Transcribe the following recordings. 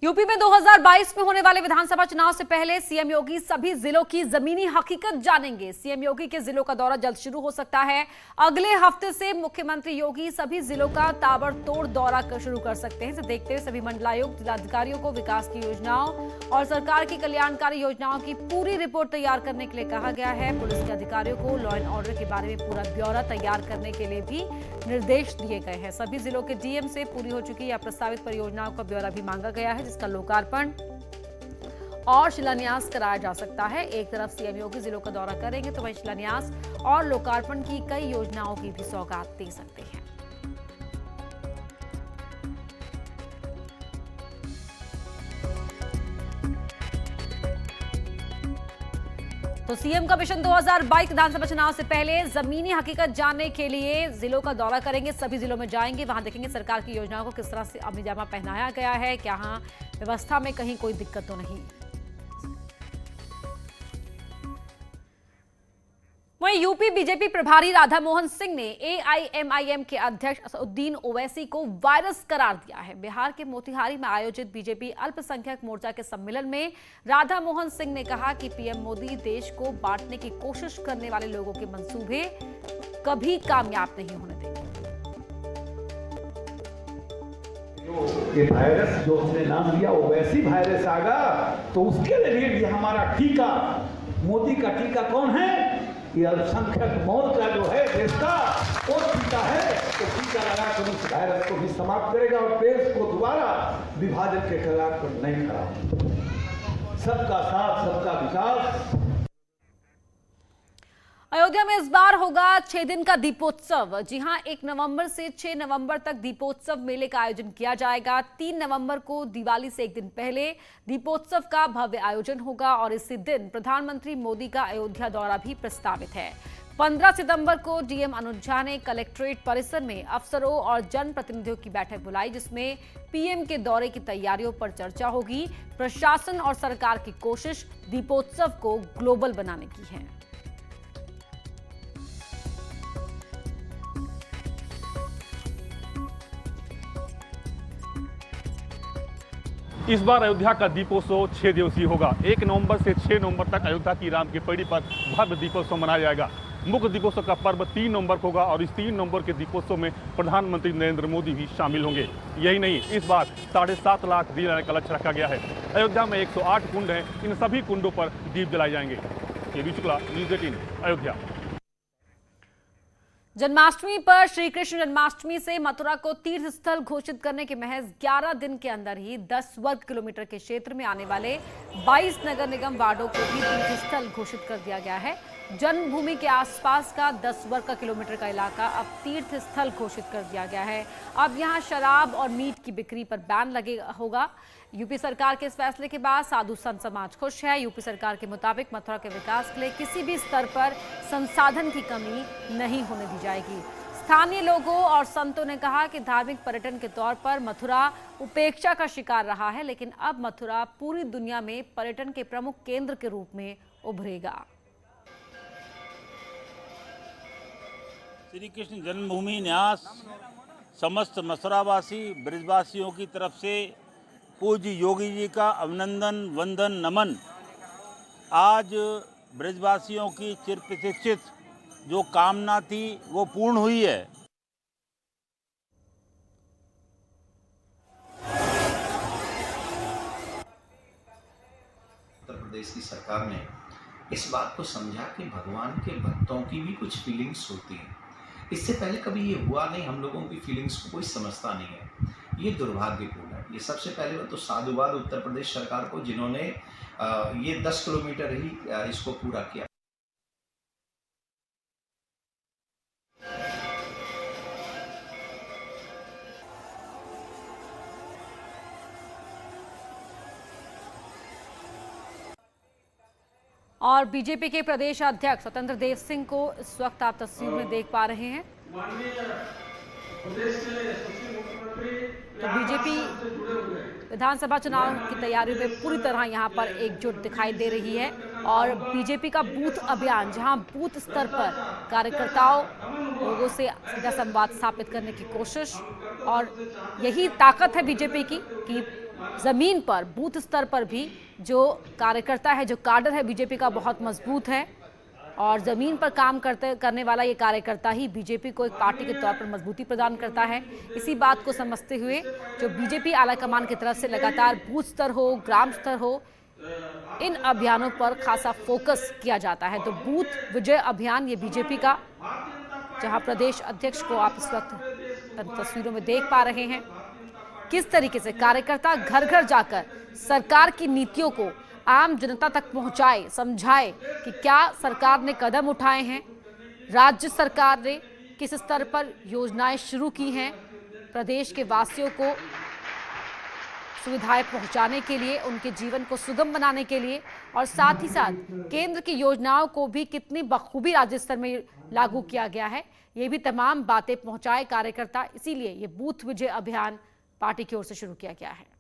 UP में 2022 में होने वाले विधानसभा चुनाव से पहले सीएम योगी सभी जिलों की जमीनी हकीकत जानेंगे। सीएम योगी के जिलों का दौरा जल्द शुरू हो सकता है। अगले हफ्ते से मुख्यमंत्री योगी सभी जिलों का ताबड़तोड़ दौरा शुरू कर सकते हैं। इसे देखते हुए सभी मंडलायुक्त जिलाधिकारियों को विकास की योजनाओं और सरकार की कल्याणकारी योजनाओं की पूरी रिपोर्ट तैयार करने के लिए कहा गया है। पुलिस के अधिकारियों को लॉ एंड ऑर्डर के बारे में पूरा ब्यौरा तैयार करने के लिए भी निर्देश दिए गए हैं। सभी जिलों के डीएम से पूरी हो चुकी या प्रस्तावित परियोजनाओं का ब्यौरा भी मांगा गया है, जिसका लोकार्पण और शिलान्यास कराया जा सकता है। एक तरफ सीएम योगी जिलों का दौरा करेंगे तो वहीं शिलान्यास और लोकार्पण की कई योजनाओं की भी सौगात दे सकते हैं। तो सीएम का मिशन 2022 विधानसभा चुनाव से पहले जमीनी हकीकत जानने के लिए जिलों का दौरा करेंगे। सभी जिलों में जाएंगे, वहां देखेंगे सरकार की योजनाओं को किस तरह से अमलीजामा पहनाया गया है, क्या यहाँ व्यवस्था में कहीं कोई दिक्कत तो नहीं। वहीं यूपी बीजेपी प्रभारी राधा मोहन सिंह ने एआईएमआईएम के अध्यक्ष असदुद्दीन ओवैसी को वायरस करार दिया है। बिहार के मोतिहारी में आयोजित बीजेपी अल्पसंख्यक मोर्चा के सम्मेलन में राधा मोहन सिंह ने कहा कि पीएम मोदी देश को बांटने की कोशिश करने वाले लोगों के मंसूबे कभी कामयाब नहीं होने देंगे। ये वायरस जो उसने नाम दिया ओवैसी वायरस आगा, तो उसके लिए भी हमारा टीका, मोदी का टीका कौन है? ये अल्पसंख्यक मोर्चा जो है देश का, वो टीका है। तो टीका लगाकर उस वायरस को भी समाप्त करेगा और देश को दोबारा विभाजन के खिलाफ नहीं खड़ा। सबका साथ, सबका विकास। अयोध्या में इस बार होगा 6 दिन का दीपोत्सव। जी हां, 1 नवंबर से 6 नवंबर तक दीपोत्सव मेले का आयोजन किया जाएगा। 3 नवंबर को दिवाली से एक दिन पहले दीपोत्सव का भव्य आयोजन होगा और इसी दिन प्रधानमंत्री मोदी का अयोध्या दौरा भी प्रस्तावित है। 15 सितंबर को डीएम अनुज झा ने कलेक्ट्रेट परिसर में अफसरों और जनप्रतिनिधियों की बैठक बुलाई, जिसमें पीएम के दौरे की तैयारियों पर चर्चा होगी। प्रशासन और सरकार की कोशिश दीपोत्सव को ग्लोबल बनाने की है। इस बार अयोध्या का दीपोत्सव 6 दिवसीय होगा। 1 नवंबर से 6 नवंबर तक अयोध्या की राम की पैड़ी पर भव्य दीपोत्सव मनाया जाएगा। मुख्य दीपोत्सव का पर्व 3 नवंबर को होगा और इस 3 नवंबर के दीपोत्सव में प्रधानमंत्री नरेंद्र मोदी भी शामिल होंगे। यही नहीं, इस बार 7.5 लाख दीप जलाने का लक्ष्य रखा गया है। अयोध्या में 108 कुंड हैं, इन सभी कुंडों पर दीप जलाए जाएंगे। केवी शुक्ला, न्यूज़ 18, अयोध्या। जन्माष्टमी पर श्री कृष्ण जन्माष्टमी से मथुरा को तीर्थ स्थल घोषित करने के महज 11 दिन के अंदर ही 10 वर्ग किलोमीटर के क्षेत्र में आने वाले 22 नगर निगम वार्डों को भी तीर्थ स्थल घोषित कर दिया गया है। जन्मभूमि के आसपास का 10 वर्ग किलोमीटर का इलाका अब तीर्थ स्थल घोषित कर दिया गया है। अब यहां शराब और मीट की बिक्री पर बैन लगे होगा। यूपी सरकार के इस फैसले के बाद साधु संत समाज खुश है। यूपी सरकार के मुताबिक मथुरा के विकास के लिए किसी भी स्तर पर संसाधन की कमी नहीं होने दी जाएगी। स्थानीय लोगों और संतों ने कहा कि धार्मिक पर्यटन के तौर पर मथुरा उपेक्षा का शिकार रहा है, लेकिन अब मथुरा पूरी दुनिया में पर्यटन के प्रमुख केंद्र के रूप में उभरेगा। श्री कृष्ण जन्मभूमि न्यास समस्त मथुरावासी ब्रजवासियों की तरफ से पूज्य योगी जी का अभिनंदन, वंदन, नमन। आज ब्रजवासियों की चिर प्रतीक्षित जो कामना थी वो पूर्ण हुई है। उत्तर प्रदेश की सरकार ने इस बात को समझा कि भगवान के भक्तों की भी कुछ फीलिंग्स होती हैं। इससे पहले कभी ये हुआ नहीं, हम लोगों की फीलिंग्स को कोई समझता नहीं है। ये दुर्भाग्यपूर्ण है। ये सबसे पहले तो साधुवाद उत्तर प्रदेश सरकार को, जिन्होंने ये 10 किलोमीटर ही इसको पूरा किया। और बीजेपी के प्रदेश अध्यक्ष स्वतंत्र देव सिंह को इस वक्त आप तस्वीर में देख पा रहे हैं। तो बीजेपी विधानसभा चुनाव की तैयारियों में पूरी तरह यहां पर एकजुट दिखाई दे रही है और बीजेपी का बूथ अभियान, जहां बूथ स्तर पर कार्यकर्ताओं लोगों से सीधा संवाद स्थापित करने की कोशिश, और यही ताकत है बीजेपी की कि जमीन पर बूथ स्तर पर भी जो कार्यकर्ता है, जो काडर है बीजेपी का, बहुत मजबूत है और जमीन पर काम करने वाला ये कार्यकर्ता ही बीजेपी को एक पार्टी के तौर पर मजबूती प्रदान करता है। इसी बात को समझते हुए जो बीजेपी आलाकमान की तरफ से लगातार बूथ स्तर हो, ग्राम स्तर हो, इन अभियानों पर खासा फोकस किया जाता है। तो बूथ विजय अभियान ये बीजेपी का, जहां प्रदेश अध्यक्ष को आप इस वक्त तस्वीरों में देख पा रहे हैं, किस तरीके से कार्यकर्ता घर घर जाकर सरकार की नीतियों को आम जनता तक पहुंचाए, समझाए कि क्या सरकार ने कदम उठाए हैं, राज्य सरकार ने किस स्तर पर योजनाएं शुरू की हैं प्रदेश के वासियों को सुविधाएं पहुंचाने के लिए, उनके जीवन को सुगम बनाने के लिए, और साथ ही साथ केंद्र की योजनाओं को भी कितनी बखूबी राज्य स्तर में लागू किया गया है, ये भी तमाम बातें पहुंचाए कार्यकर्ता। इसीलिए ये बूथ विजय अभियान पार्टी की ओर से शुरू किया गया है।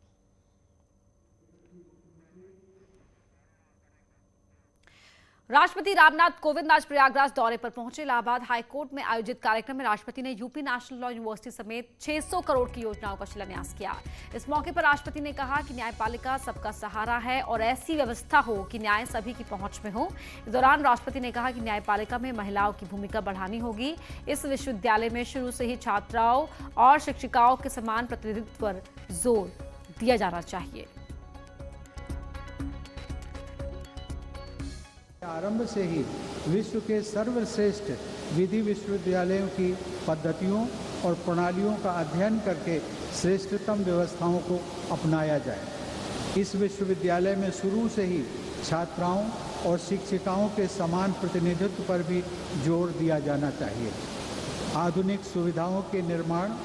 राष्ट्रपति रामनाथ कोविंद आज प्रयागराज दौरे पर पहुंचे। इलाहाबाद हाईकोर्ट में आयोजित कार्यक्रम में राष्ट्रपति ने यूपी नेशनल लॉ यूनिवर्सिटी समेत 600 करोड़ की योजनाओं का शिलान्यास किया। इस मौके पर राष्ट्रपति ने कहा कि न्यायपालिका सबका सहारा है और ऐसी व्यवस्था हो कि न्याय सभी की पहुंच में हो। इस दौरान राष्ट्रपति ने कहा कि न्यायपालिका में महिलाओं की भूमिका बढ़ानी होगी। इस विश्वविद्यालय में शुरू से ही छात्राओं और शिक्षिकाओं के समान प्रतिनिधित्व पर जोर दिया जाना चाहिए। आरंभ से ही विश्व के सर्वश्रेष्ठ विधि विश्वविद्यालयों की पद्धतियों और प्रणालियों का अध्ययन करके श्रेष्ठतम व्यवस्थाओं को अपनाया जाए। इस विश्वविद्यालय में शुरू से ही छात्राओं और शिक्षिकाओं के समान प्रतिनिधित्व पर भी जोर दिया जाना चाहिए। आधुनिक सुविधाओं के निर्माण,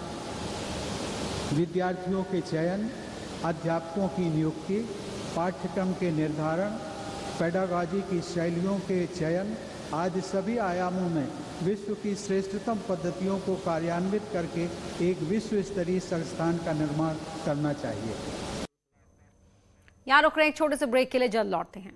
विद्यार्थियों के चयन, अध्यापकों की नियुक्ति, पाठ्यक्रम के निर्धारण, पेडागॉजी की शैलियों के चयन आदि सभी आयामों में विश्व की श्रेष्ठतम पद्धतियों को कार्यान्वित करके एक विश्व स्तरीय संस्थान का निर्माण करना चाहिए। यहाँ रुक रहे हैं एक छोटे से ब्रेक के लिए, जल्द लौटते हैं।